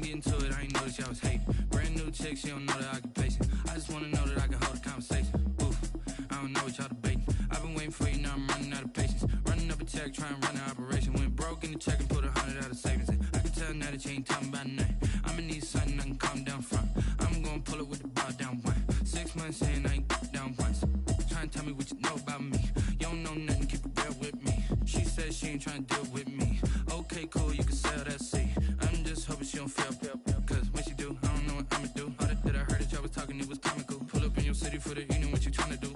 been getting to it, I ain't noticed y'all was hating. Brand new chick, she don't know the occupation. I just wanna know that I can hold a conversation. Oof, I don't know what y'all debating. I've been waiting for you, now I'm running out of patience. Running up a check, trying to run an operation. Went broke in the check and put 100 out of savings in. I can tell now that you ain't talking about nothing. I'ma need something I can calm down from. I'm gonna pull it with the bar down one. 6 months in, I ain't down once. Trying to tell me what you know about me. You don't know nothing, keep it real with me. She said she ain't trying to deal with me. Okay, cool, you can sell that seat. I'm just hoping she don't feel. Cause when she do, I don't know what I'ma do. All that I heard that y'all was talking, it was comical. Pull up in your city for the evening, what you trying to do?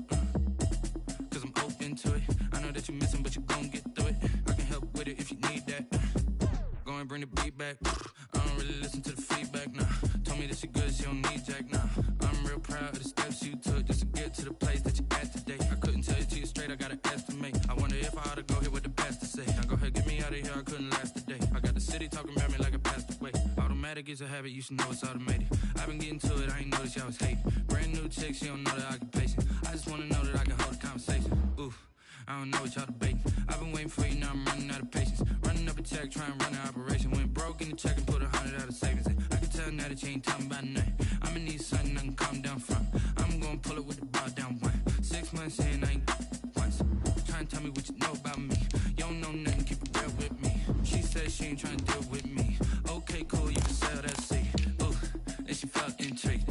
Cause I'm open to it. I know that you missing, but you gon' get through it. I can help with it if you need that. Go and bring the beat back. I don't really listen to the feedback, nah. Told me that she good, she don't need Jack, nah. I'm real proud of the steps you took just to get to the place that you at today. I couldn't tell you to you straight, I gotta estimate. I wonder if I ought to go here with the pastor say. Now go ahead, get me out of here, I couldn't last a day. I got the city talking about me like a passed away. Automatic is a habit, you should know it's automated. I've been getting to it, I ain't noticed y'all was hating. Brand new chick, she don't know the occupation. I just wanna know that I can hold a conversation. Oof, I don't know what y'all debating. I've been waiting for you, now I'm running out of patience. Running up a check, trying to run an operation. Went broke in the check and put 100 out of savings in. I can tell now that you ain't talking about nothing. I'ma need something I can calm down from. I'm gonna pull it with the bar down one. 6 months in, I ain't once. Trying to tell me what you know about me. You don't know nothing, keep it real with me. She said she ain't trying to deal with me. Okay, cool, you can sell that seat. Ooh, and she felt intrigued.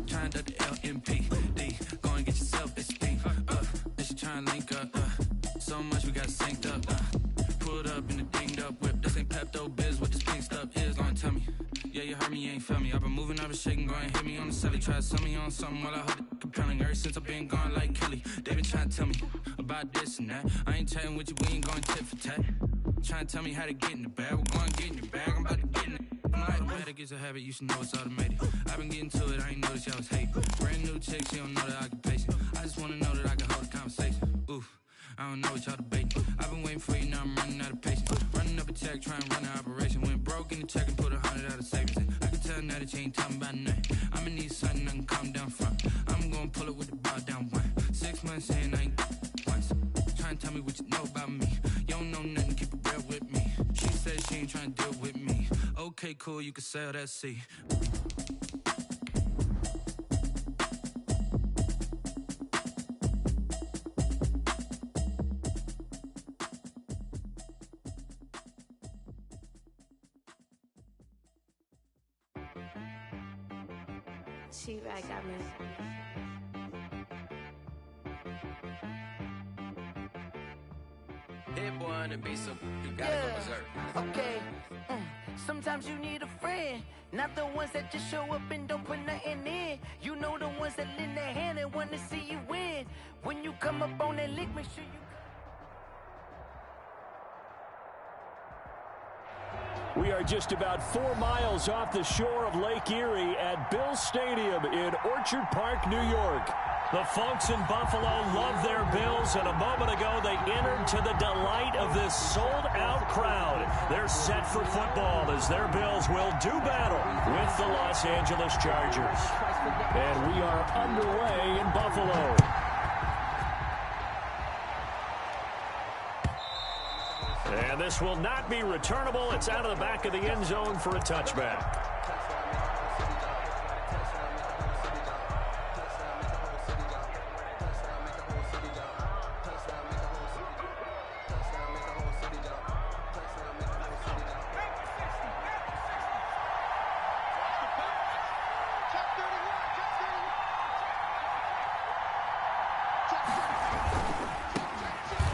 Trying to duck the LMPD. Go and get yourself esteem. And she trying to link up. So much we got synced up. Pulled up in the dinged up whip. This ain't Pepto Biz, what this pink stuff is. Gonna tell me. Yeah, you heard me, you ain't felt me. I've been moving, I've been shaking, go and hit me on the celly. Try to sell me on something while I hold it compelling. Ever since I've been gone like Kelly, they been trying to tell me about this and that. I ain't chatting with you, we ain't going tit for tat. Trying to tell me how to get in the bag. We're going to get in the bag, I'm about to get in it. I'm like, automatic is a habit, you should know it's automated. I've been getting to it, I ain't noticed y'all was hating. Brand new chick, she don't know the occupation. I just wanna know that I can hold a conversation. Oof, I don't know what y'all debating. I've been waiting for you, now I'm running out of patience. Running up a check, trying to run an operation. Went broke in the check and put 100 out of savings in. I can tell now that you ain't talking about nothing. I'ma need something I can calm down from. I'm gonna pull it with the bar down one. 6 months in, I ain't once. Trying to tell me what you know about me. You don't know nothing, keep it real with me. She said she ain't trying to deal with me. Okay, cool, you can sell that seat. She-Rag got me. Hit boy on the beat, so you gotta go berserk. Okay. Sometimes you need a friend, not the ones that just show up and don't put nothing in. You know the ones that lend their hand and want to see you win. When you come up on that lick, make sure you. We are just about 4 miles off the shore of Lake Erie at Bill Stadium in Orchard Park, New York. The folks in Buffalo love their Bills, and a moment ago they entered to the delight of this sold-out crowd. They're set for football as their Bills will do battle with the Los Angeles Chargers. And we are underway in Buffalo. And this will not be returnable. It's out of the back of the end zone for a touchback.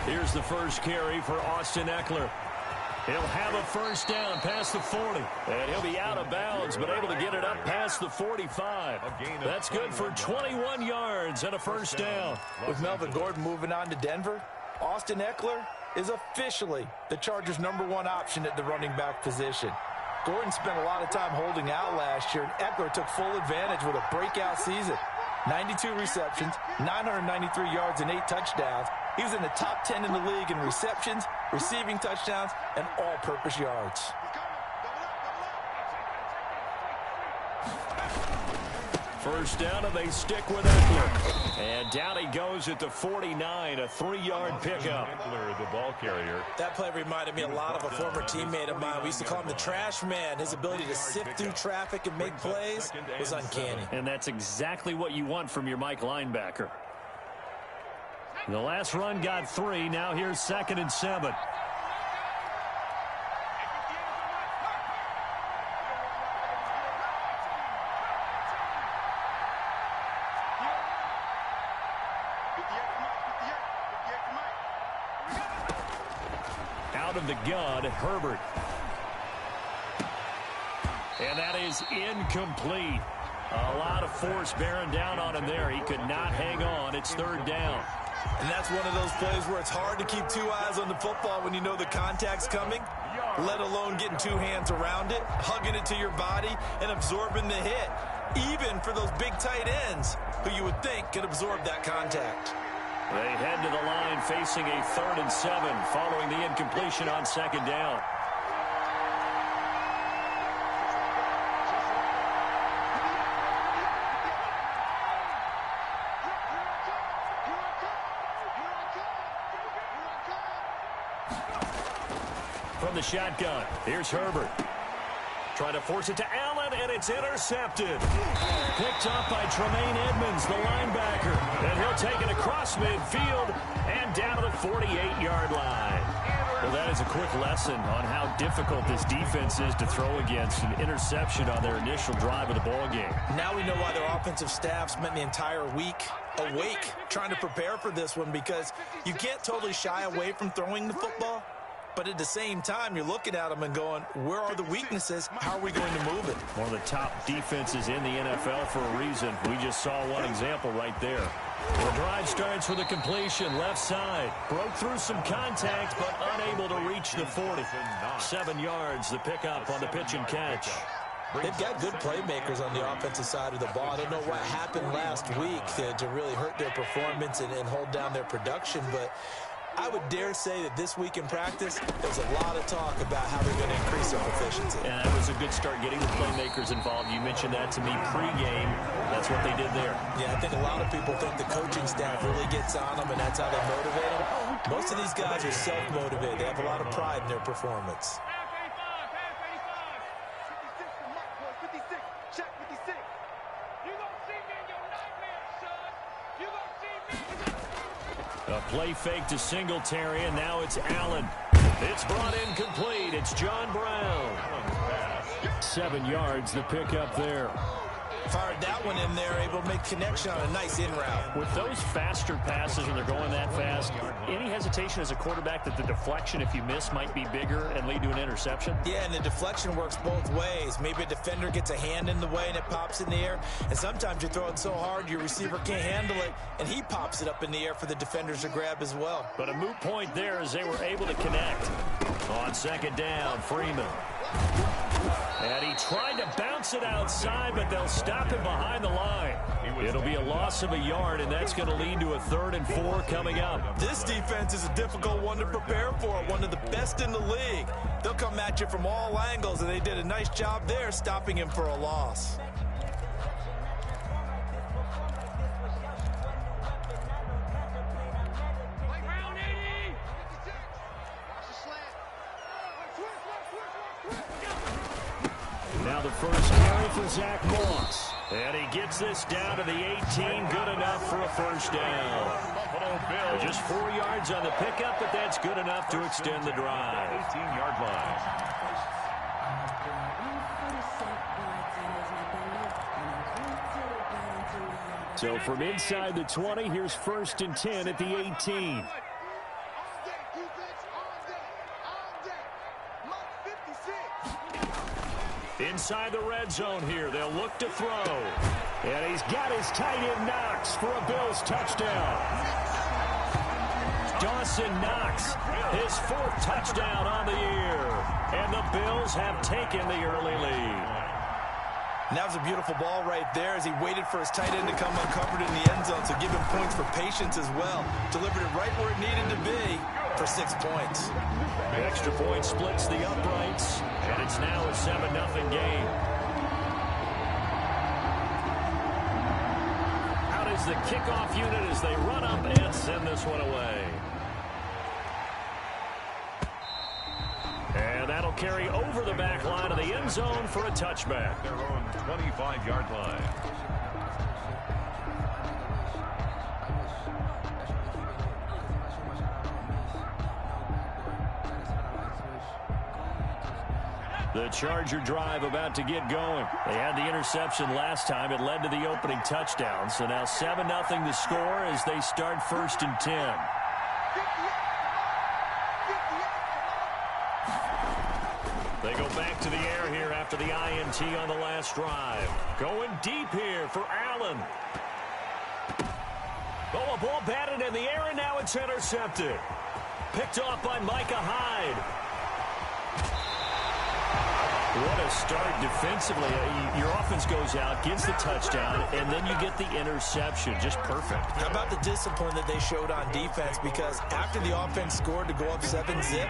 Here's the first carry for Austin Eckler. He'll have a first down past the 40. And he'll be out of bounds, but able to get it up past the 45. That's good for 21 yards and a first down. With Melvin Gordon moving on to Denver, Austin Eckler is officially the Chargers' #1 option at the running back position. Gordon spent a lot of time holding out last year, and Eckler took full advantage with a breakout season. 92 receptions, 993 yards, and 8 touchdowns. He was in the top 10 in the league in receptions, receiving touchdowns, and all-purpose yards. First down, and they stick with Eckler. And down he goes at the 49, a 3-yard pickup. Eckler, the ball carrier. That play reminded me a lot of a former teammate of mine. We used to call him the trash man. His ability to sift through traffic and make plays was uncanny. And that's exactly what you want from your Mike linebacker. The last run got 3. Now here's 2nd and 7. Out of the gun, Herbert. And that is incomplete. A lot of force bearing down on him there. He could not hang on. It's 3rd down. And that's one of those plays where it's hard to keep 2 eyes on the football when you know the contact's coming, let alone getting 2 hands around it, hugging it to your body, and absorbing the hit, even for those big tight ends who you would think could absorb that contact. They head to the line facing a 3rd and 7 following the incompletion on 2nd down. From the shotgun, here's Herbert. Trying to force it to Allen, and it's intercepted. Picked up by Tremaine Edmonds, the linebacker. And he'll take it across midfield and down to the 48-yard line. Well, that is a quick lesson on how difficult this defense is to throw against. An interception on their initial drive of the ballgame. Now we know why their offensive staff spent the entire week awake trying to prepare for this one, because you can't totally shy away from throwing the football. But at the same time, you're looking at them and going, where are the weaknesses? How are we going to move it? One of the top defenses in the NFL for a reason. We just saw one example right there. The drive starts with a completion, left side. Broke through some contact, but unable to reach the 40. 7 yards, the pickup on the pitch and catch. They've got good playmakers on the offensive side of the ball. I don't know what happened last week to really hurt their performance and hold down their production, but I would dare say that this week in practice, there's a lot of talk about how they're going to increase their proficiency. And that was a good start getting the playmakers involved. You mentioned that to me pregame. That's what they did there. Yeah, I think a lot of people think the coaching staff really gets on them, and that's how they motivate them. Most of these guys are self-motivated. They have a lot of pride in their performance. A play fake to Singletary, and now it's Allen. It's brought in complete. It's John Brown. 7 yards, the pickup there. Fired that one in there, able to make connection on a nice in route. With those faster passes and they're going that fast, any hesitation as a quarterback that the deflection, if you miss, might be bigger and lead to an interception? Yeah, and the deflection works both ways. Maybe a defender gets a hand in the way and it pops in the air, and sometimes you throw it so hard your receiver can't handle it, and he pops it up in the air for the defenders to grab as well. But a moot point there as they were able to connect. On 2nd down, Freeman. And he tried to bounce it outside, but they'll stop him behind the line. It'll be a loss of a yard, and that's going to lead to a 3rd and 4 coming up. This defense is a difficult one to prepare for, one of the best in the league. They'll come at you from all angles, and they did a nice job there stopping him for a loss. Now the first carry for Zach Moss. And he gets this down to the 18. Good enough for a first down. Just 4 yards on the pickup, but that's good enough to extend the drive. 18-yard line. So from inside the 20, here's 1st and 10 at the 18. Inside the red zone here, they'll look to throw. And he's got his tight end Knox for a Bills touchdown. Dawson Knox, his 4th touchdown on the year. And the Bills have taken the early lead. And that was a beautiful ball right there as he waited for his tight end to come uncovered in the end zone, so give him points for patience as well. Delivered it right where it needed to be for 6 points. The extra point splits the uprights, and it's now a 7-0 game. the kickoff unit as they run up and send this one away. And that'll carry over the back line of the end zone for a touchback. Their own 25-yard line. The Charger drive about to get going. They had the interception last time. It led to the opening touchdown. So now 7-0 the score as they start 1st and 10. They go back to the air here after the INT on the last drive. Going deep here for Allen. Oh, a ball batted in the air, and now it's intercepted. Picked off by Micah Hyde. What a start defensively. Your offense goes out, gets the touchdown, and then you get the interception. Just perfect. How about the discipline that they showed on defense? Because after the offense scored to go up 7-zip,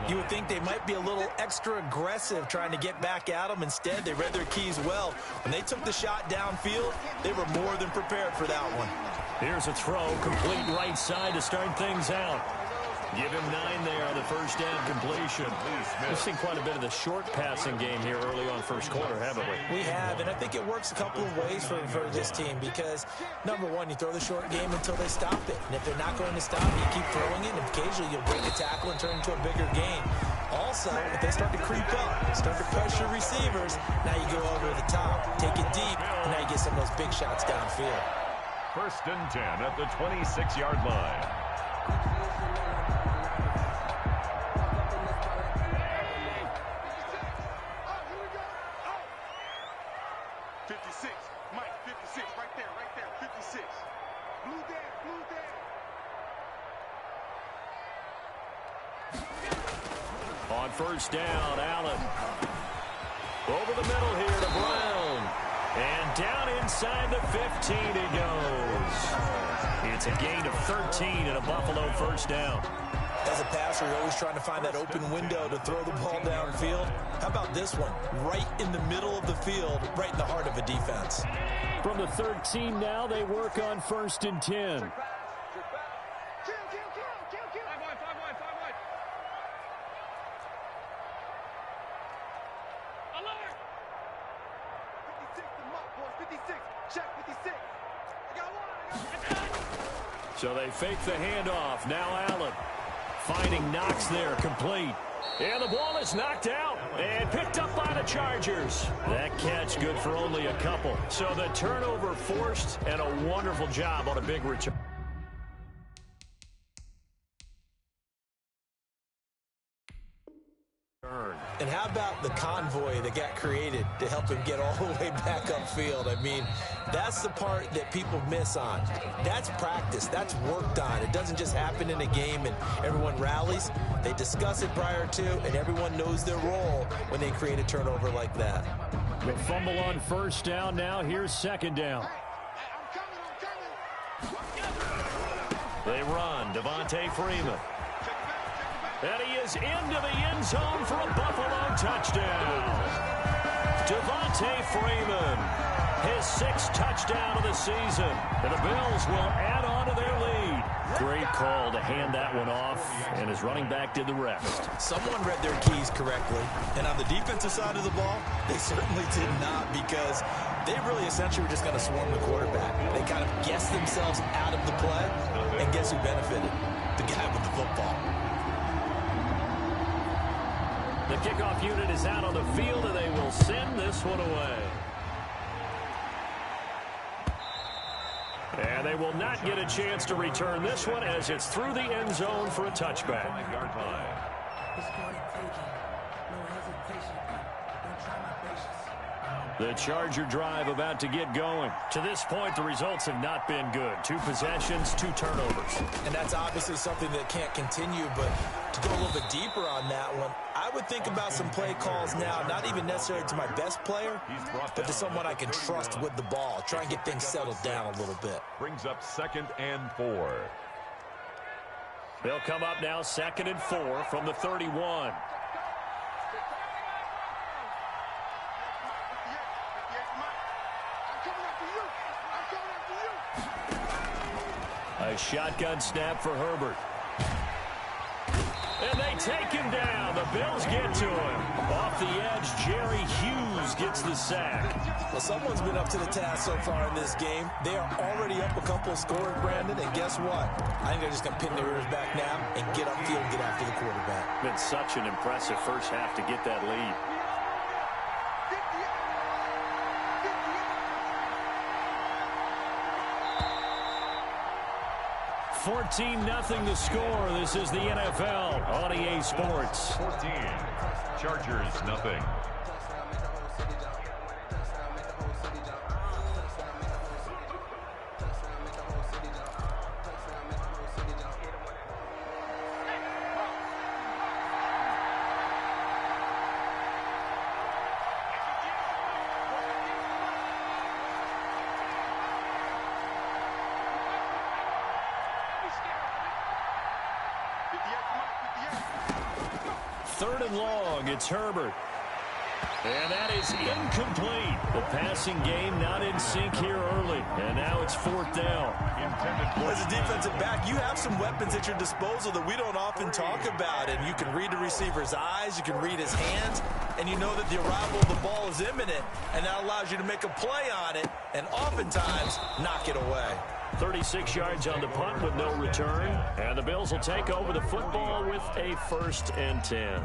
you would think they might be a little extra aggressive trying to get back at them. Instead, they read their keys well. When they took the shot downfield, they were more than prepared for that one. Here's a throw, complete right side to start things out. Give him 9 there on the first down completion. We've seen quite a bit of the short passing game here early on first quarter, haven't we? We have, and I think it works a couple of ways for this team because, number one, you throw the short game until they stop it. And if they're not going to stop it, you keep throwing it, and occasionally you'll break a tackle and turn into a bigger game. Also, if they start to creep up, start to pressure receivers, now you go over the top, take it deep, and now you get some of those big shots downfield. 1st and 10 at the 26-yard line. On first down, Allen. Over the middle here to Brown. And down inside the 15 he goes. It's a gain of 13 and a Buffalo first down. As a passer, you're always trying to find that open window to throw the ball downfield. How about this one? Right in the middle of the field, right in the heart of a defense. From the 13 now, they work on 1st and 10. So they fake the handoff. Now Allen finding Knox there, complete. And the ball is knocked out and picked up by the Chargers. That catch good for only a couple. So the turnover forced and a wonderful job on a big return. And how about the convoy that got created to help him get all the way back upfield? I mean, that's the part that people miss on. That's practice. That's worked on. It doesn't just happen in a game and everyone rallies. They discuss it prior to, and everyone knows their role when they create a turnover like that. The fumble on first down now. Here's 2nd down. They run. Devontae Freeman. And he is into the end zone for a Buffalo touchdown. Devontae Freeman, his 6th touchdown of the season. And the Bills will add on to their lead. Great call to hand that one off, and his running back did the rest. Someone read their keys correctly, and on the defensive side of the ball, they certainly did not, because they really essentially were just going to swarm the quarterback. They kind of guessed themselves out of the play, and guess who benefited? The guy with the football. The kickoff unit is out on the field, and they will send this one away. And they will not get a chance to return this one as it's through the end zone for a touchback. Yard line. The Charger drive about to get going. To this point, the results have not been good. 2 possessions, 2 turnovers. And that's obviously something that can't continue, but to go a little bit deeper on that one, I would think about some play calls now, not even necessarily to my best player, but to someone I can trust with the ball. Try and get things settled down a little bit. Brings up 2nd and 4. They'll come up now 2nd and 4 from the 31. A shotgun snap for Herbert. And they take him down. The Bills get to him. Off the edge, Jerry Hughes gets the sack. Well, someone's been up to the task so far in this game. They are already up a couple scores, Brandon, and guess what? I think they're just going to pin their ears back now and get upfield and get after the quarterback. Been such an impressive first half to get that lead. 14-0 the score. This is the NFL on EA Sports. 14. Chargers, nothing. Third and long, it's Herbert. And that is incomplete. The passing game not in sync here early. And now it's fourth down. As a defensive back, you have some weapons at your disposal that we don't often talk about. And you can read the receiver's eyes, you can read his hands, and you know that the arrival of the ball is imminent. And that allows you to make a play on it and oftentimes knock it away. 36 yards on the punt with no return. And the Bills will take over the football with a 1st and 10.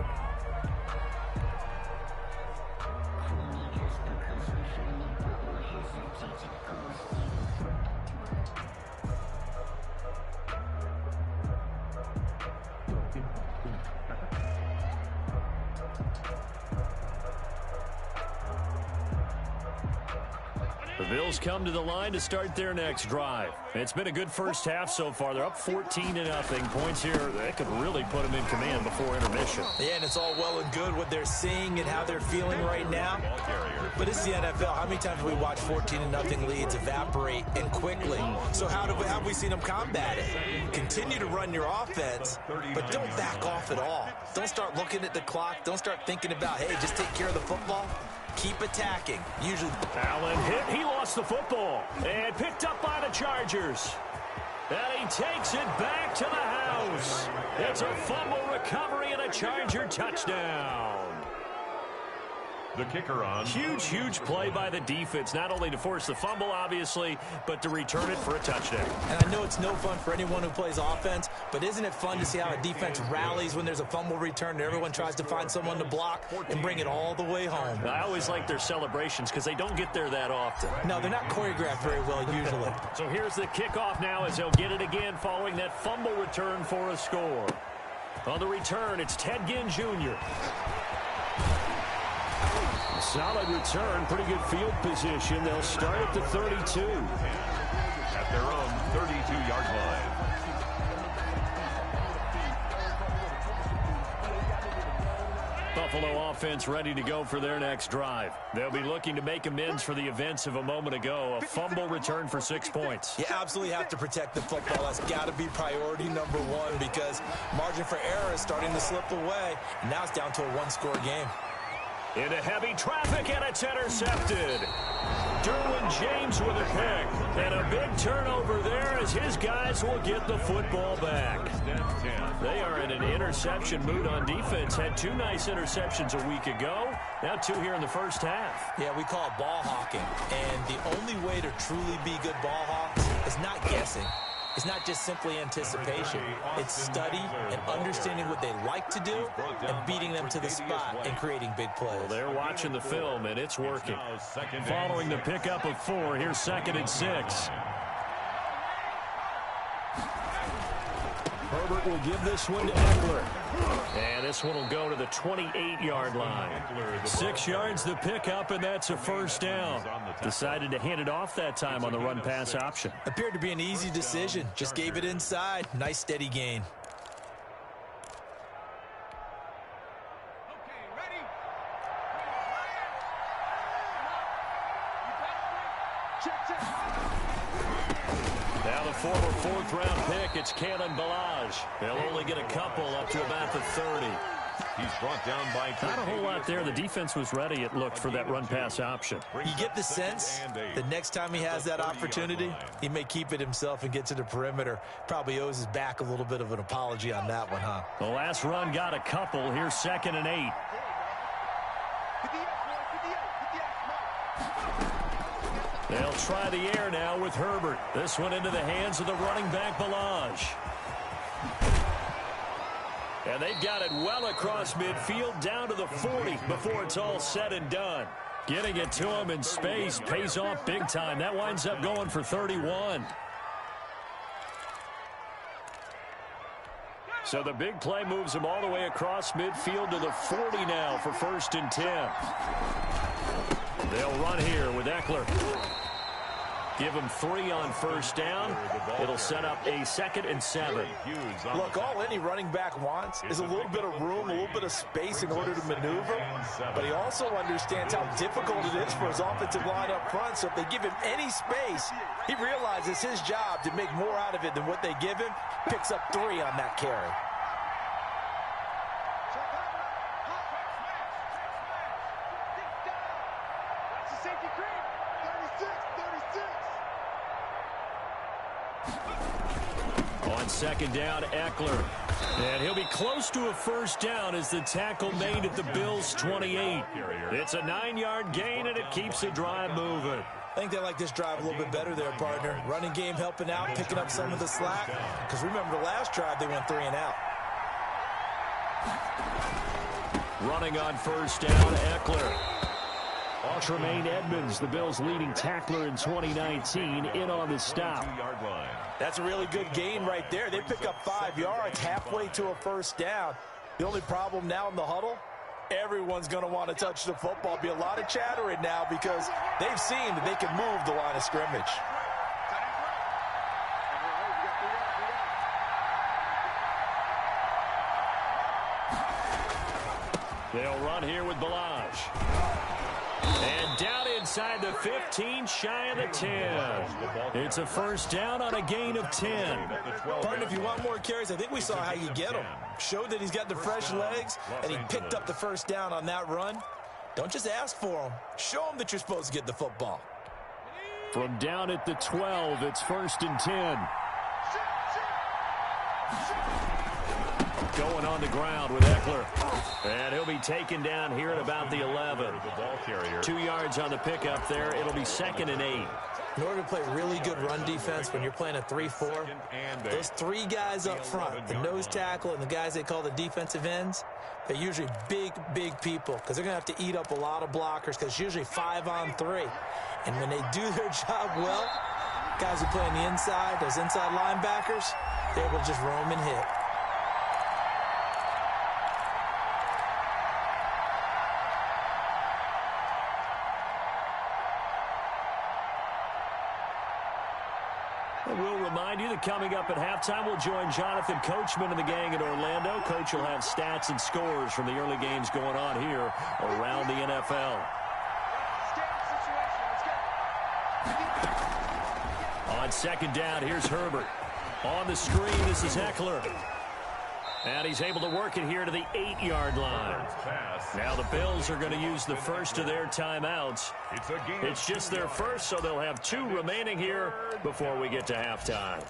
The Bills come to the line to start their next drive. It's been a good first half so far. They're up 14-0. Points here that could really put them in command before intermission. Yeah, and it's all well and good what they're seeing and how they're feeling right now. But this is the NFL. How many times have we watched 14-0 leads evaporate and quickly? So how have we seen them combat it? Continue to run your offense, but don't back off at all. Don't start looking at the clock. Don't start thinking about, hey, just take care of the football. Keep attacking. Usually Allen hit. He lost the football. And picked up by the Chargers. And he takes it back to the house. It's a fumble recovery and a Charger touchdown. The kicker on. Huge play by the defense, not only to force the fumble, obviously, but to return it for a touchdown. And I know it's no fun for anyone who plays offense, but isn't it fun to see how a defense rallies when there's a fumble return and everyone tries to find someone to block and bring it all the way home? I always like their celebrations because they don't get there that often. No, they're not choreographed very well usually. So here's the kickoff now as they'll get it again following that fumble return for a score. On the return, it's Ted Ginn Jr. Solid return, pretty good field position. They'll start at the 32. At their own 32-yard line. Buffalo offense ready to go for their next drive. They'll be looking to make amends for the events of a moment ago. A fumble return for 6 points. You absolutely have to protect the football. That's got to be priority number one because margin for error is starting to slip away. And now it's down to a one-score game. Into heavy traffic, and it's intercepted. Derwin James with a pick. And a big turnover there as his guys will get the football back. They are in an interception mood on defense. Had 2 nice interceptions a week ago. Now 2 here in the first half. Yeah, we call it ball hawking. And the only way to truly be good ball hawks is not guessing. It's not just simply anticipation. It's study and understanding what they like to do and beating them to the spot and creating big plays. Well, they're watching the film, and it's working. Following the pickup of 4, here's 2nd and 6. Herbert will give this one to Eckler. And this one will go to the 28-yard line. 6 yards the pickup, and that's a first down. Decided to hand it off that time on the run-pass option. Appeared to be an easy decision. Just gave it inside. Nice steady gain. Now the former 4th-round pick, it's Kalen Balaj. They'll only get a couple up to about the 30. He's brought down by not a whole lot there. The defense was ready, it looked, for that run-pass option. You get the sense that next time he has that opportunity, he may keep it himself and get to the perimeter. Probably owes his back a little bit of an apology on that one, huh? The last run got a couple. Here's 2nd and 8. They'll try the air now with Herbert. This one into the hands of the running back, Balaj. And they've got it well across midfield down to the 40 before it's all said and done. Getting it to him in space pays off big time. That winds up going for 31. So the big play moves him all the way across midfield to the 40 now for 1st and 10. They'll run here with Eckler. Give him 3 on 1st down. It'll set up a 2nd and 7. Look, all any running back wants is a little bit of room, a little bit of space in order to maneuver. But he also understands how difficult it is for his offensive line up front. So if they give him any space, he realizes his job to make more out of it than what they give him. Picks up 3 on that carry. On 2nd down, Eckler. And he'll be close to a 1st down as the tackle made at the Bills' 28. It's a 9-yard gain, and it keeps the drive moving. I think they like this drive a little bit better there, partner. Running game helping out, picking up some of the slack. Because remember, the last drive, they went 3 and out. Running on 1st down, Eckler. Tremaine Edmonds, the Bills' leading tackler in 2019, in on the stop. That's a really good gain right there. They pick up 5 yards halfway to a 1st down. The only problem now in the huddle, everyone's going to want to touch the football. Be a lot of chattering now because they've seen that they can move the line of scrimmage. They'll run here with Balaj. And down inside the 15, shy of the 10. It's a 1st down on a gain of 10. Partner, if you want more carries, I think we saw how you get them. Showed that he's got the fresh legs, and he picked up the 1st down on that run. Don't just ask for them. Show them that you're supposed to get the football. From down at the 12, it's 1st and 10. Going on the ground with Eckler. And he'll be taken down here at about the 11. 2 yards on the pickup there. It'll be 2nd and 8. In order to play really good run defense when you're playing a 3-4, those 3 guys up front, the nose tackle and the guys they call the defensive ends, they're usually big, big people because they're going to have to eat up a lot of blockers because it's usually 5 on 3. And when they do their job well, guys who play on the inside, those inside linebackers, they're able to just roam and hit. We'll remind you that coming up at halftime, we'll join Jonathan Coachman and the gang in Orlando. Coach will have stats and scores from the early games going on here around the NFL. On 2nd down, here's Herbert. On the screen, this is Eckler. And he's able to work it here to the 8-yard line. Now the Bills are going to use the first of their timeouts. It's just their first, so they'll have 2 remaining here before we get to halftime.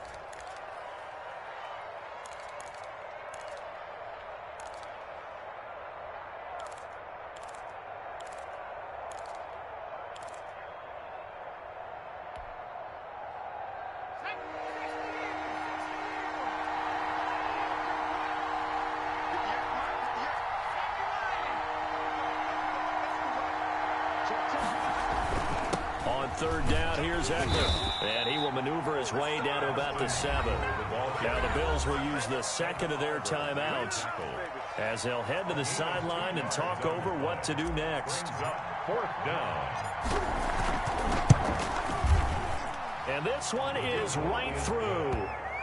On 3rd down, here's Eckler. And he will maneuver his way down to about the 7. Now the Bills will use the 2nd of their timeouts as they'll head to the sideline and talk over what to do next. 4th down. And this one is right through.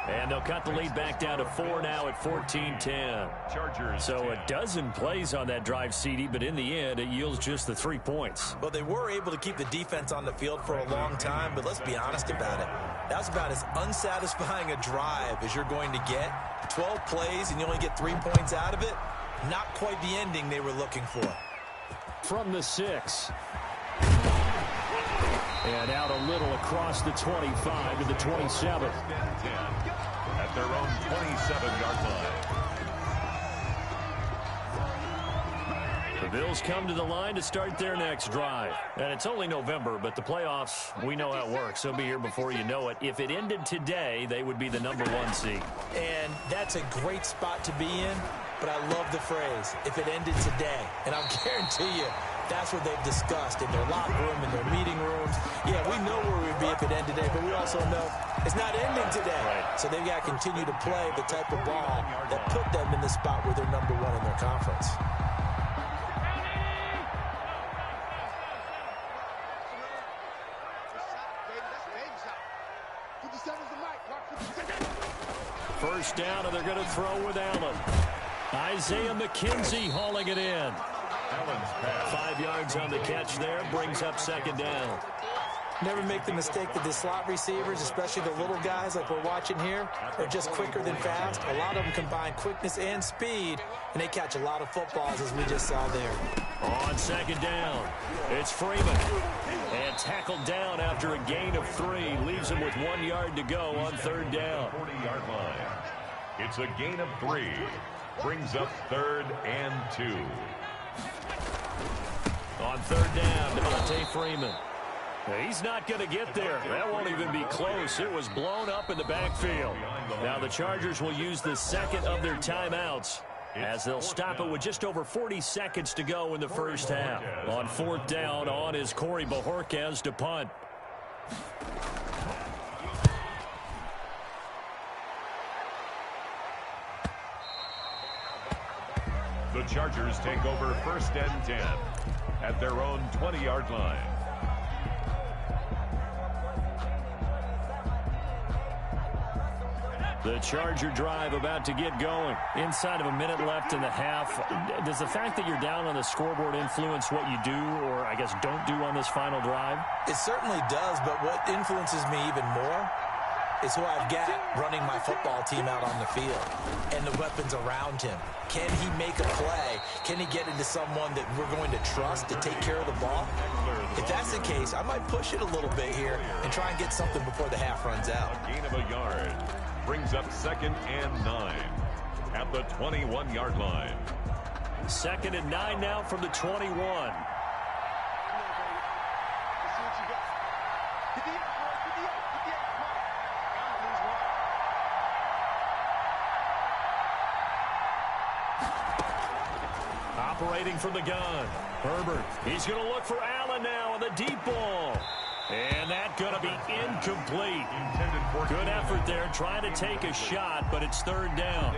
And they'll cut the lead back down to 4 now at 14-10. So a dozen plays on that drive, CD, but in the end, it yields just the 3 points. Well, they were able to keep the defense on the field for a long time, but let's be honest about it. That's about as unsatisfying a drive as you're going to get. 12 plays and you only get 3 points out of it. Not quite the ending they were looking for. From the 6. And out a little across the 25 to the 27. At their own 27-yard line. The Bills come to the line to start their next drive. And it's only November, but the playoffs, we know how it works. They'll be here before you know it. If it ended today, they would be the #1 seed. And that's a great spot to be in, but I love the phrase, if it ended today. And I'll guarantee you, that's what they've discussed in their locker room, in their meeting rooms. Yeah, we know where we'd be if it ended today, but we also know it's not ending today. Right. So they've got to continue to play the type of ball that put them in the spot where they're #1 in their conference. First down, and they're going to throw with Allen. Isaiah McKenzie hauling it in. 5 yards on the catch there, brings up second down. Never make the mistake that the slot receivers, especially the little guys like we're watching here, are just quicker than fast. A lot of them combine quickness and speed, and they catch a lot of footballs, as we just saw there. On second down, it's Freeman. And tackled down after a gain of 3. Leaves him with 1 yard to go on third down. 40-yard line. It's a gain of 3. Brings up 3rd and 2. On third down, Devontae Freeman. He's not going to get there. That won't even be close. It was blown up in the backfield. Now the Chargers will use the second of their timeouts as they'll stop it with just over 40 seconds to go in the first half. On fourth down, on is Corey Bojorquez to punt. The Chargers take over 1st and 10 at their own 20-yard line. The Charger drive about to get going. Inside of a minute left in the half. Does the fact that you're down on the scoreboard influence what you do, or I guess don't do on this final drive? It certainly does, but what influences me even more is who I've got running my football team out on the field and the weapons around him. Can he make a play? Can he get into someone that we're going to trust to take care of the ball? If that's the case, I might push it a little bit here and try and get something before the half runs out. A gain of a yard. Brings up 2nd and 9 at the 21-yard line. 2nd and 9 now from the 21. Operating from the gun. Herbert. He's going to look for Allen now on the deep ball. And that's going to be incomplete. Good effort there, trying to take a shot, but it's third down.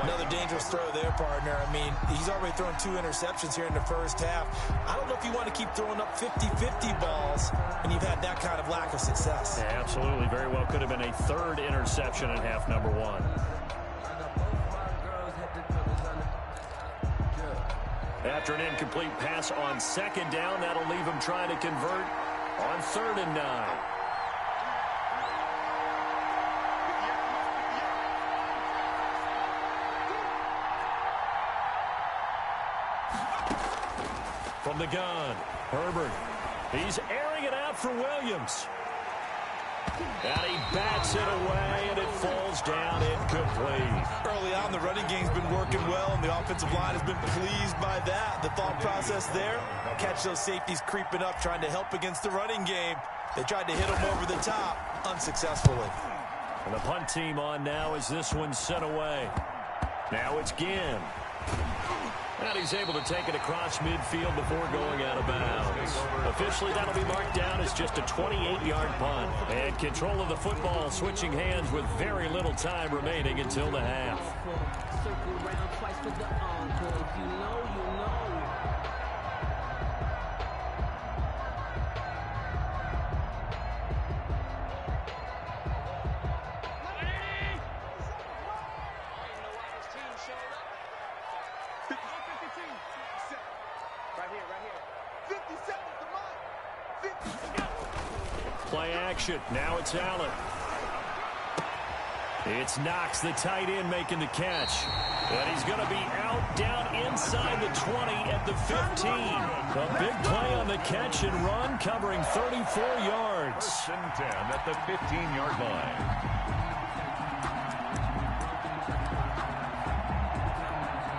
Another dangerous throw there, partner. I mean, he's already thrown 2 interceptions here in the first half. I don't know if you want to keep throwing up 50-50 balls when you've had that kind of lack of success. Yeah, absolutely. Very well could have been a 3rd interception in half number 1. After an incomplete pass on second down, that'll leave him trying to convert on 3rd and 9. From the gun, Herbert. He's airing it out for Williams. And he bats it away, and it falls down incomplete. Early on, the running game's been working well, and the offensive line has been pleased by that. The thought process there, catch those safeties creeping up, trying to help against the running game. They tried to hit them over the top, unsuccessfully. And the punt team on now as this one's sent away. Now it's Ginn. And he's able to take it across midfield before going out of bounds. Officially, that'll be marked down as just a 28-yard punt. And control of the football switching hands with very little time remaining until the half. Circle around twice for the encore. You know. Play action. Now it's Allen. It's Knox, the tight end, making the catch. And he's going to be out down inside the 20 at the 15. A big play on the catch and run, covering 34 yards. 1st and 10 at the 15-yard line.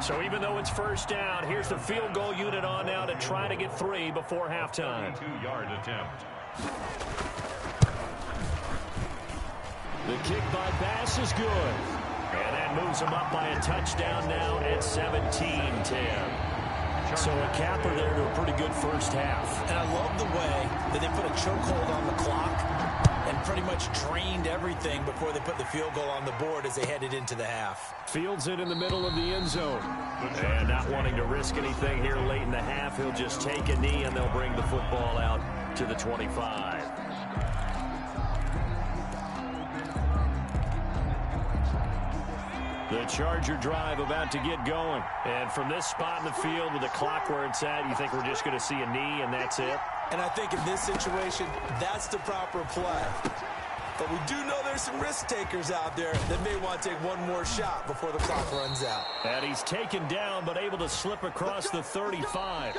So even though it's 1st down, here's the field goal unit on now to try to get 3 before halftime. 32-yard attempt. The kick by Bass is good. And that moves him up by a touchdown now at 17-10. So a capper there to a pretty good 1st half. And I love the way that they put a chokehold on the clock and pretty much drained everything before they put the field goal on the board as they headed into the half. Fields it in the middle of the end zone. And not wanting to risk anything here late in the half, he'll just take a knee and they'll bring the football out to the 25. The Charger drive about to get going. And from this spot in the field with the clock where it's at, you think we're just going to see a knee and that's it? And I think in this situation, that's the proper play. But we do know there's some risk takers out there that may want to take one more shot before the clock runs out. And he's taken down but able to slip across the 35.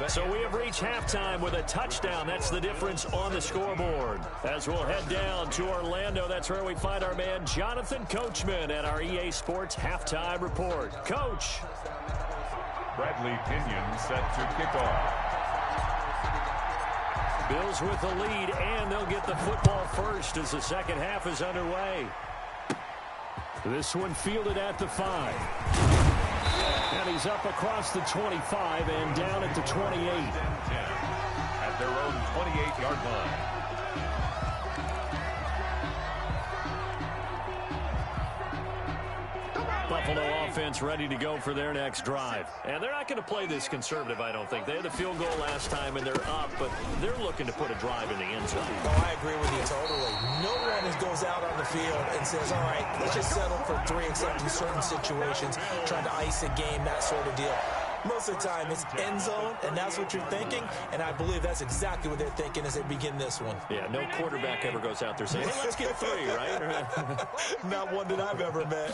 So we have reached halftime with a touchdown. That's the difference on the scoreboard. As we'll head down to Orlando, that's where we find our man Jonathan Coachman at our EA Sports Halftime Report. Coach. Bradley Pinion set to kick off. Bills with the lead, and they'll get the football first as the second half is underway. This one fielded at the 5. And he's up across the 25 and down at the 28. 10 at their own 28-yard line. Buffalo offense ready to go for their next drive. And they're not going to play this conservative, I don't think. They had the field goal last time, and they're up, but they're looking to put a drive in the end zone. Oh, I agree with you totally. No one goes out on the field and says, all right, let's just settle for 3 except in certain situations, trying to ice a game, that sort of deal. Most of the time, it's end zone, and that's what you're thinking, and I believe that's exactly what they're thinking as they begin this one. Yeah, no quarterback ever goes out there saying, hey, let's get 3, right? Not one that I've ever met.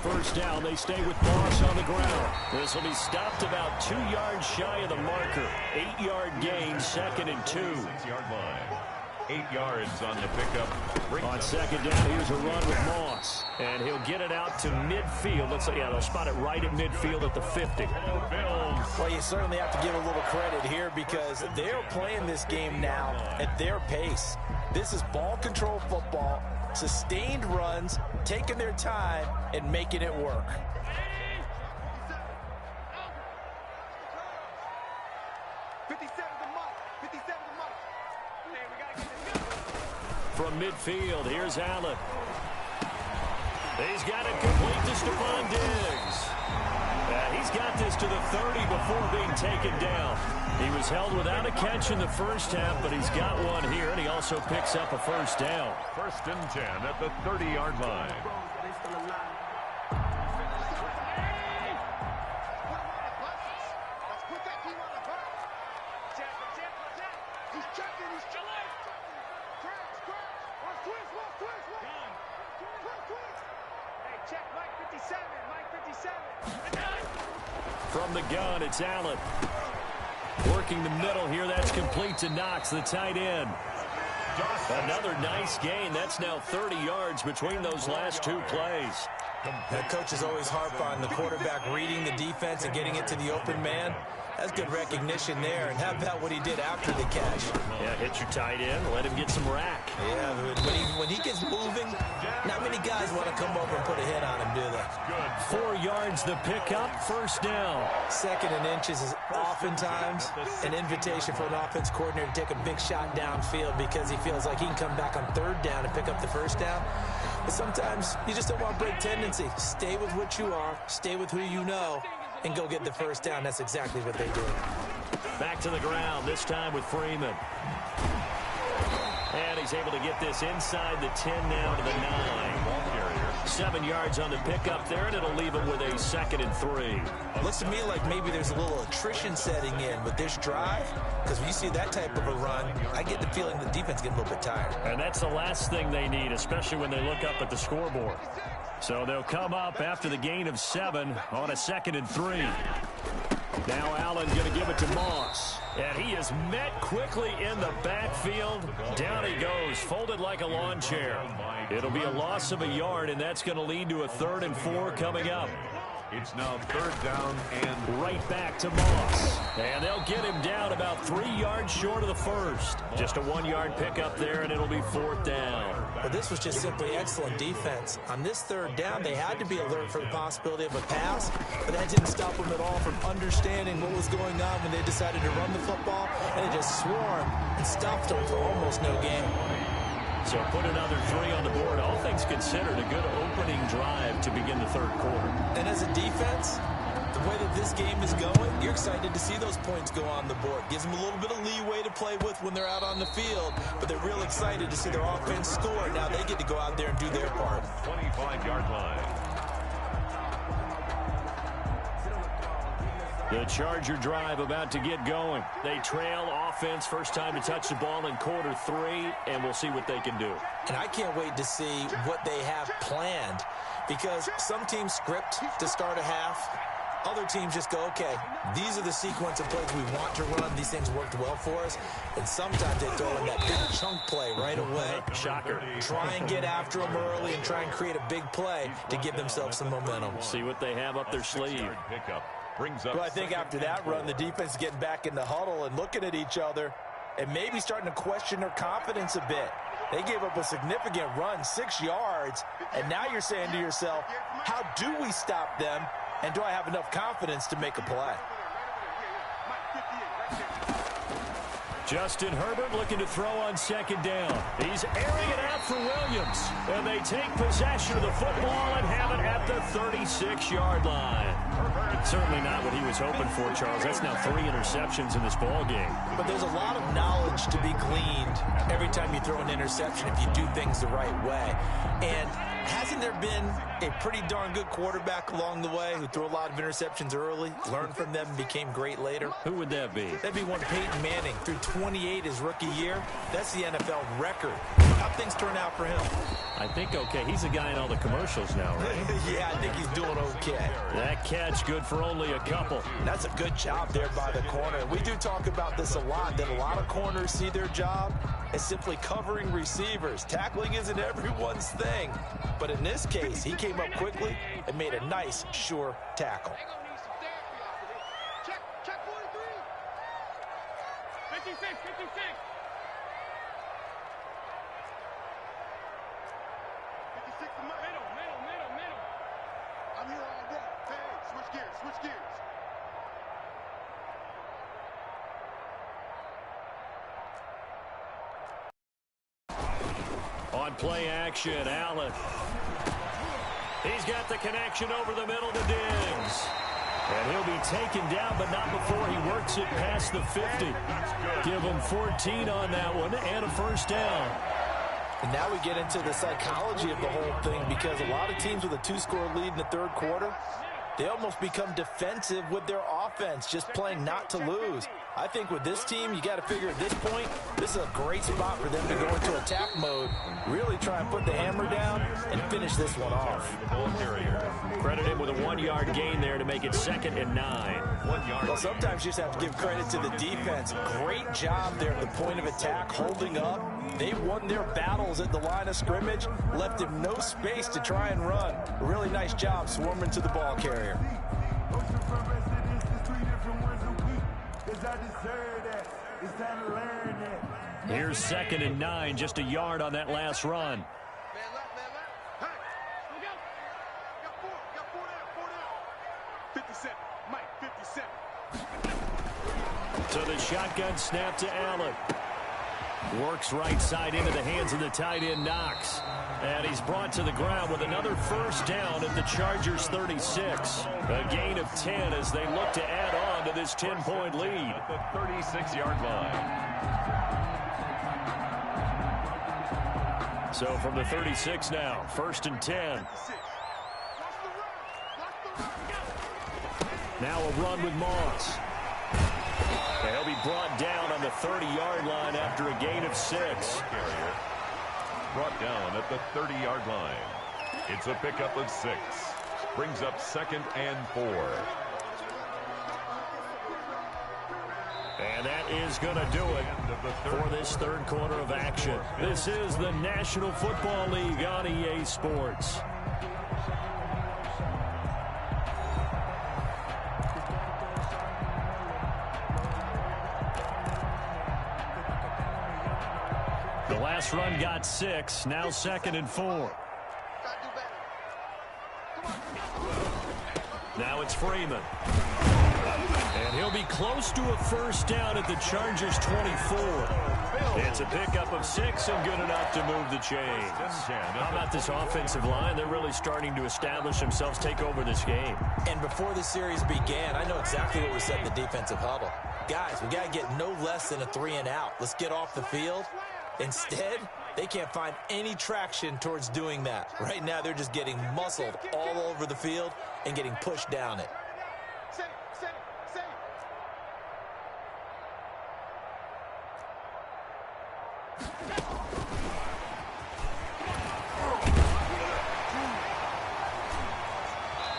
1st down, they stay with Moss on the ground. This will be stopped about 2 yards shy of the marker. 8-yard gain, 2nd and 2. 6-yard line. 8 yards on the pickup. On 2nd down, here's a run with Moss. And he'll get it out to midfield. They'll spot it right at midfield at the 50. Well, you certainly have to give a little credit here because they're playing this game now at their pace. This is ball control football, sustained runs, taking their time, and making it work. From midfield, here's Allen. He's got it complete to Stephon Diggs. He's got this to the 30 before being taken down. He was held without a catch in the 1st half, but he's got one here, and he also picks up a 1st down. 1st and 10 at the 30-yard line. From the gun, it's Allen. Working the middle here, that's complete to Knox, the tight end. Another nice gain. That's now 30 yards between those last 2 plays. That coaches always harp on the quarterback reading the defense and getting it to the open man. That's good recognition there. And how about what he did after the catch? Yeah, hit your tight end, let him get some rack. Yeah, when he gets moving, not many guys want to come over and put a hit on him, do they? 4 yards the pickup, 1st down. 2nd and inches is oftentimes an invitation for an offense coordinator to take a big shot downfield because he feels like he can come back on 3rd down and pick up the 1st down. But sometimes you just don't want break tendency. Stay with what you are, stay with who you know, and go get the 1st down. That's exactly what they do. Back to the ground, this time with Freeman. And he's able to get this inside the 10 now to the 9. Ball carrier 7 yards on the pickup there, and it'll leave him with a 2nd and 3. Looks to me like maybe there's a little attrition setting in with this drive, because when you see that type of a run, I get the feeling the defense getting a little bit tired. And that's the last thing they need, especially when they look up at the scoreboard. So they'll come up after the gain of 7 on a 2nd and 3. Now Allen going to give it to Moss. And he is met quickly in the backfield. Down he goes, folded like a lawn chair. It'll be a loss of a yard, and that's going to lead to a 3rd and 4 coming up. It's now 3rd down and right back to Moss. And they'll get him down about 3 yards short of the first. Just a 1-yard pickup there, and it'll be 4th down. Well, this was just simply excellent defense. On this 3rd down, they had to be alert for the possibility of a pass, but that didn't stop them at all from understanding what was going on when they decided to run the football, and they just swarmed and stopped them for almost no gain. So put another 3 on the board. All things considered, a good opening drive to begin the 3rd quarter. And as a defense, the way that this game is going, you're excited to see those points go on the board. Gives them a little bit of leeway to play with when they're out on the field, but they're real excited to see their offense score. Now they get to go out there and do their part. 25-yard line. The Charger drive about to get going. They trail offense, first time to touch the ball in quarter 3, and we'll see what they can do. And I can't wait to see what they have planned, because some teams script to start a half. Other teams just go, okay, these are the sequence of plays we want to run. These things worked well for us. And sometimes they throw in that big chunk play right away. Shocker. Try and get after them early and try and create a big play to give themselves some momentum. See what they have up their sleeve. Well, I think after that run, the defense is getting back in the huddle and looking at each other and maybe starting to question their confidence a bit. They gave up a significant run, 6 yards, and now you're saying to yourself, how do we stop them, and do I have enough confidence to make a play? Justin Herbert looking to throw on 2nd down. He's airing it out for Williams, and they take possession of the football and have it at the 36-yard line. Certainly not what he was hoping for, Charles. That's now 3 interceptions in this ball game. But there's a lot of knowledge to be gleaned every time you throw an interception if you do things the right way. And hasn't there been a pretty darn good quarterback along the way who threw a lot of interceptions early, learned from them, and became great later? Who would that be? That'd be one Peyton Manning. Threw 28 his rookie year. That's the NFL record. How things turn out for him? I think okay. He's a guy in all the commercials now, right? Yeah, I think he's doing okay. That catch good for only a couple. That's a good job there by the corner. We do talk about this a lot, that a lot of corners see their job as simply covering receivers. Tackling isn't everyone's thing. But in this case, he came up quickly and made a nice, sure tackle. Check 43. 56. Middle. I'm here all day. Hey, switch gears. On play action, Allen. He's got the connection over the middle to Diggs. And he'll be taken down, but not before he works it past the 50. Give him 14 on that one and a 1st down. And now we get into the psychology of the whole thing, because a lot of teams with a 2-score lead in the 3rd quarter, they almost become defensive with their offense, just playing not to lose. I think with this team, you got to figure at this point, this is a great spot for them to go into attack mode, really try and put the hammer down and finish this one off. Credit him with a 1-yard gain there to make it 2nd and 9. Well, sometimes you just have to give credit to the defense. Great job there at the point of attack, holding up. They won their battles at the line of scrimmage, left him no space to try and run. A really nice job swarming to the ball carrier. Here's 2nd and 9, just a yard on that last run. So the shotgun snap to Allen. Works right side into the hands of the tight end Knox. And he's brought to the ground with another 1st down at the Chargers 36. A gain of 10 as they look to add on to this 10-point lead. At the 36-yard line. So from the 36 now, 1st and 10. Now a run with Moss. He'll be brought down on the 30-yard line after a gain of 6. Brought down at the 30-yard line. It's a pickup of 6. Brings up 2nd and 4. And that is going to do it for this third quarter of action. This is the National Football League on EA Sports. The last run got 6. Now 2nd and 4. Now it's Freeman. And he'll be close to a first down at the Chargers' 24. It's a pickup of 6 and good enough to move the chains. How about this offensive line? They're really starting to establish themselves, take over this game. And before the series began, I know exactly what was said in the defensive huddle. Guys, we got to get no less than a 3-and-out. Let's get off the field. Instead, they can't find any traction towards doing that. Right now, they're just getting muscled all over the field and getting pushed down it.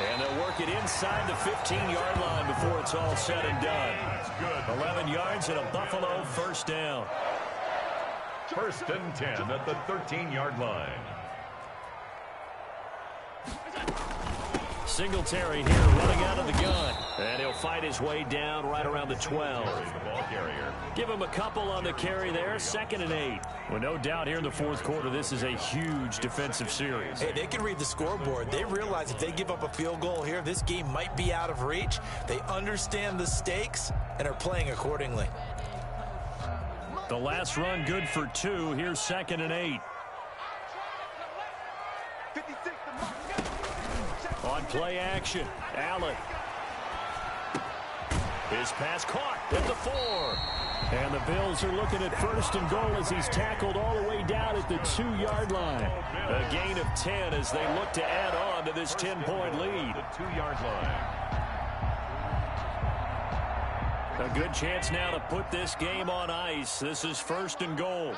And they'll work it inside the 15-yard line before it's all said and done. That's good. 11 yards and a Buffalo first down. 1st and 10 at the 13-yard line. Singletary here running out of the gun. And he'll fight his way down right around the 12. The ball carrier. Give him a couple on the carry there. 2nd and 8. Well, no doubt here in the fourth quarter, this is a huge defensive series. Hey, they can read the scoreboard. They realize if they give up a field goal here, this game might be out of reach. They understand the stakes and are playing accordingly. The last run good for 2. Here's 2nd and 8. On play action, Allen. His pass caught at the 4. And the Bills are looking at 1st and goal as he's tackled all the way down at the 2-yard line. A gain of 10 as they look to add on to this 10-point lead. The 2-yard line. A good chance now to put this game on ice. This is 1st and goal.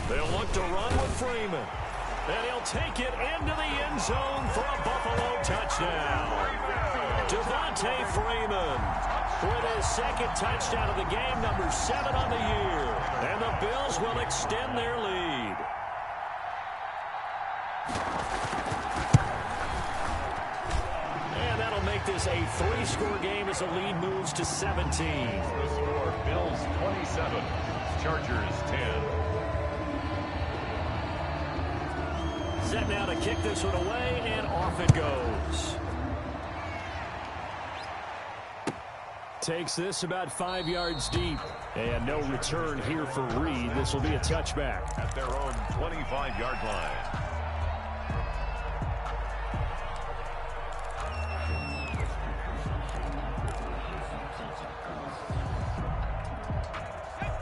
They'll look to run with Freeman. And he'll take it into the end zone for a Buffalo touchdown. Devontae Freeman with his 2nd touchdown of the game, number 7 on the year. And the Bills will extend their lead. And that'll make this a 3-score game as the lead moves to 17. The score, Bills 27, Chargers 10. Set now to kick this one away, and off it goes. Takes this about 5 yards deep. And no return here for Reed. This will be a touchback. At their own 25-yard line.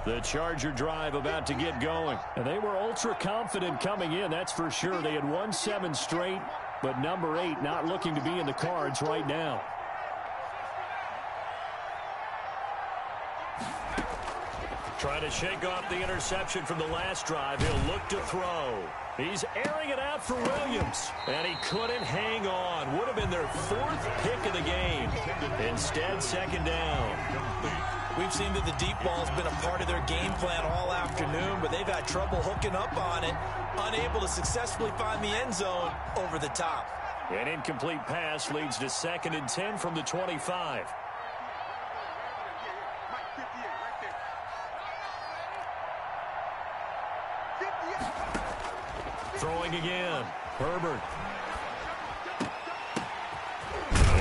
The Charger drive about to get going. And they were ultra confident coming in, that's for sure. They had won 7 straight, but number 8 not looking to be in the cards right now. Trying to shake off the interception from the last drive. He'll look to throw. He's airing it out for Williams. And he couldn't hang on. Would have been their 4th pick of the game. Instead, 2nd down. We've seen that the deep ball's been a part of their game plan all afternoon, but they've had trouble hooking up on it, unable to successfully find the end zone over the top. An incomplete pass leads to 2nd and 10 from the 25. Throwing again. Herbert.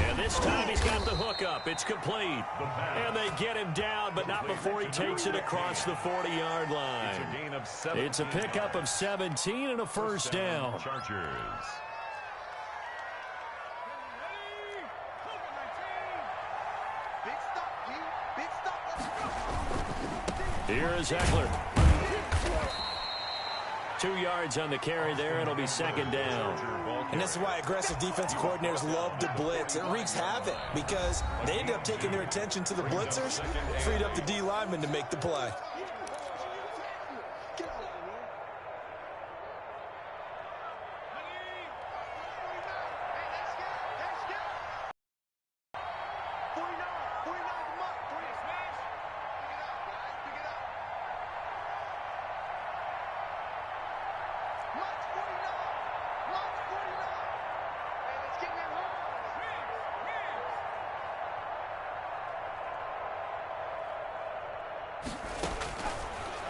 And this time he's got the hook up. It's complete. And they get him down, but not before he takes it across the 40-yard line. It's a pickup of 17 and a first down. Chargers. Here is Eckler. 2 yards on the carry there. It'll be second down. And this is why aggressive defensive coordinators love to blitz. It wreaks havoc because they end up taking their attention to the blitzers, freed up the D lineman to make the play.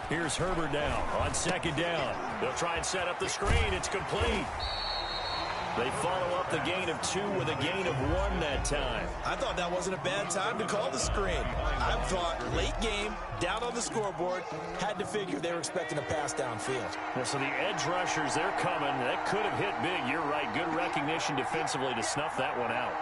Here's Herbert now on second down. They'll try and set up the screen. It's complete. They follow up the gain of 2 with a gain of 1 that time. I thought that wasn't a bad time to call the screen. I thought late game, down on the scoreboard, had to figure they were expecting a pass downfield. Yeah, so the edge rushers, they're coming. That could have hit big. You're right. Good recognition defensively to snuff that one out.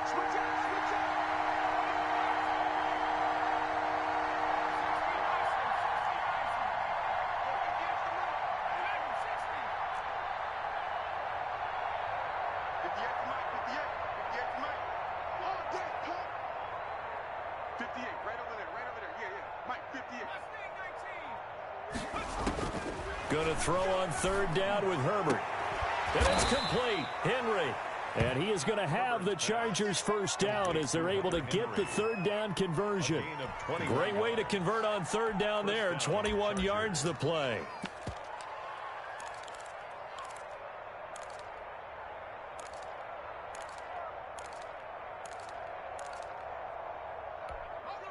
Going to throw on third down with Herbert. And it's complete. Henry. And he is going to have the Chargers first down as they're able to get the third down conversion. Great way to convert on third down there. 21 yards the play.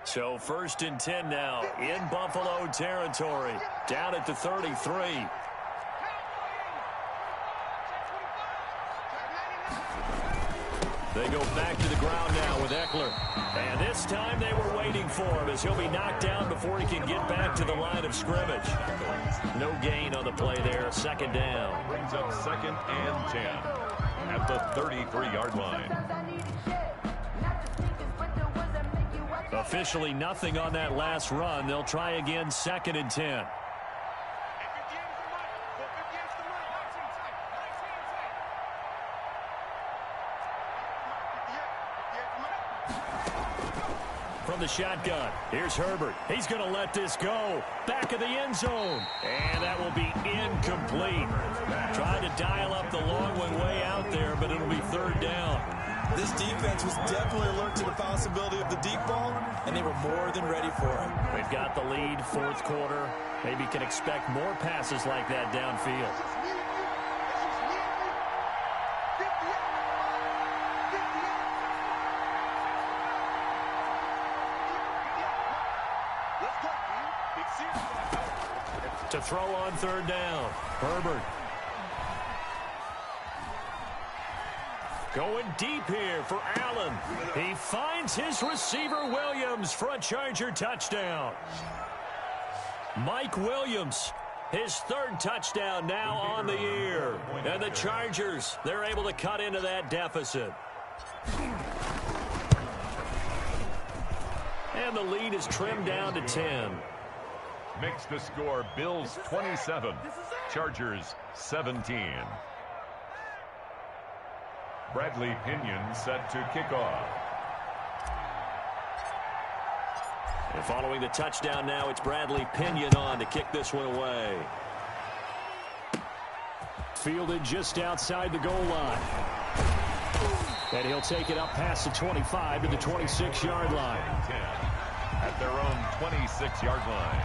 So first and 10 now in Buffalo territory. Down at the 33. They go back to the ground now with Eckler. And this time they were waiting for him as he'll be knocked down before he can get back to the line of scrimmage. No gain on the play there. Second down. Brings up second and 10 at the 33-yard line. Officially nothing on that last run. They'll try again second and 10. From the shotgun, here's Herbert. He's going to let this go. Back of the end zone. And that will be incomplete. Trying to dial up the long one way out there, but it'll be third down. This defense was definitely alert to the possibility of the deep ball, and they were more than ready for it. We've got the lead, fourth quarter. Maybe can expect more passes like that downfield. To throw on third down, Herbert. Going deep here for Allen. He finds his receiver Williams for a Charger touchdown. Mike Williams, his third touchdown now on the year. And the Chargers, they're able to cut into that deficit. And the lead is trimmed down to 10. Makes the score Bills 27, Chargers 17. Bradley Pinion set to kick off. And following the touchdown now, it's Bradley Pinion on to kick this one away. Fielded just outside the goal line. And he'll take it up past the 25 to the 26-yard line. 10 at their own 26-yard line.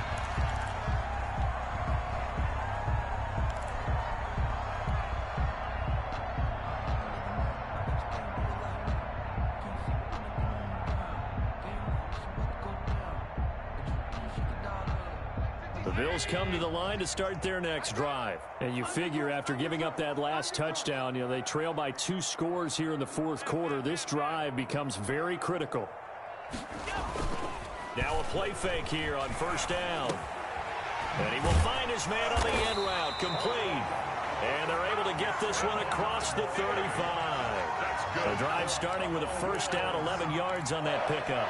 Bills come to the line to start their next drive. And you figure after giving up that last touchdown, they trail by 2 scores here in the fourth quarter. This drive becomes very critical. Now a play fake here on first down. And he will find his man on the end route, complete. And they're able to get this one across the 35. The drive starting with a first down, 11 yards on that pickup.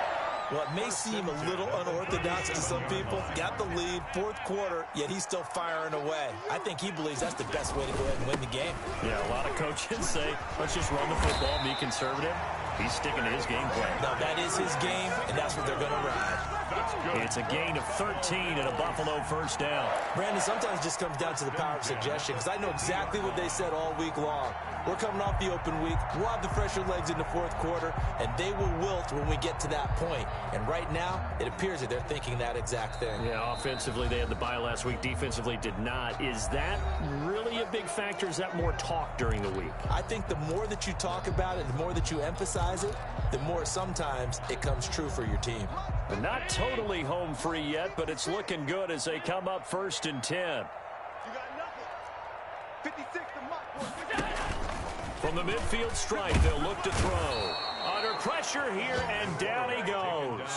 Well, it may seem a little unorthodox to some people. Got the lead, fourth quarter, yet he's still firing away. I think he believes that's the best way to go ahead and win the game. Yeah, a lot of coaches say, let's just run the football, be conservative. He's sticking to his game plan. No, that is his game, and that's what they're going to ride. It's a gain of 13 and a Buffalo first down. Brandon, sometimes it just comes down to the power of suggestion, because I know exactly what they said all week long. We're coming off the open week. We'll have the fresher legs in the fourth quarter, and they will wilt when we get to that point. And right now, it appears that they're thinking that exact thing. Yeah, offensively, they had the bye last week. Defensively, did not. Is that really a big factor? Is that more talk during the week? I think the more that you talk about it, the more that you emphasize it, the more sometimes it comes true for your team. They're not totally home free yet, but it's looking good as they come up 1st and 10. You got nothing. 56 to Mike. From the midfield stripe, they'll look to throw. Under pressure here, and down he goes.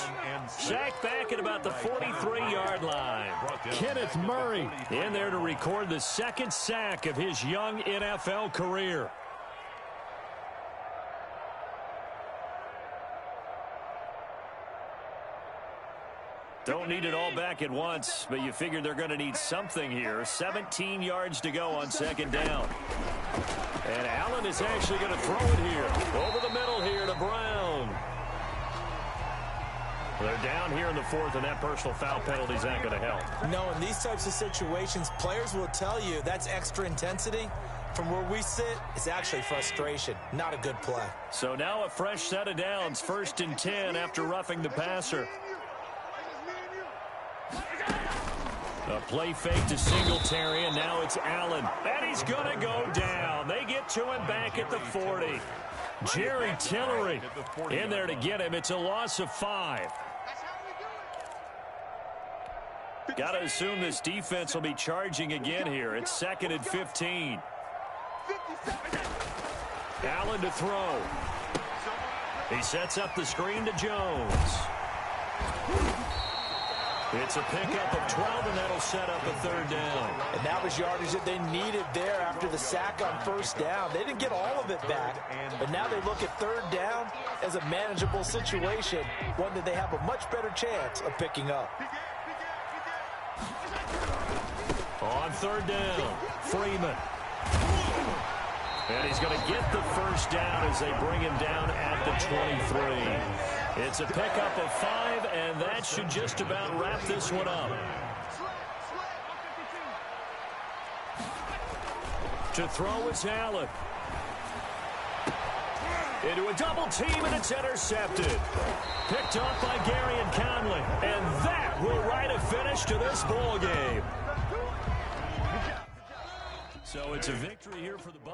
Sacked back at about the 43-yard line. Kenneth Murray in there to record the second sack of his young NFL career. Don't need it all back at once, but you figure they're going to need something here. 17 yards to go on second down. And Allen is actually going to throw it here. Over the middle here to Brown. They're down here in the fourth, and that personal foul penalty is not going to help. No, in these types of situations, players will tell you that's extra intensity. From where we sit, it's actually frustration. Not a good play. So now a fresh set of downs. 1st and 10 after roughing the passer. A play fake to Singletary, and now it's Allen. And he's going to go down. They get to him back at the 40. Jerry Tillery in there to get him. It's a loss of 5. Got to assume this defense will be charging again here. It's 2nd and 15. Allen to throw. He sets up the screen to Jones. It's a pickup of 12, and that'll set up a 3rd down. And that was yardage that they needed there after the sack on 1st down. They didn't get all of it back, but now they look at 3rd down as a manageable situation, one that they have a much better chance of picking up. On 3rd down, Freeman. And he's going to get the 1st down as they bring him down at the 23. It's a pickup of 5, and that should just about wrap this one up. To throw is Allen. Into a double team, and it's intercepted. Picked off by Gary and Conley. And that will write a finish to this ball game. So it's a victory here for the Buffalo.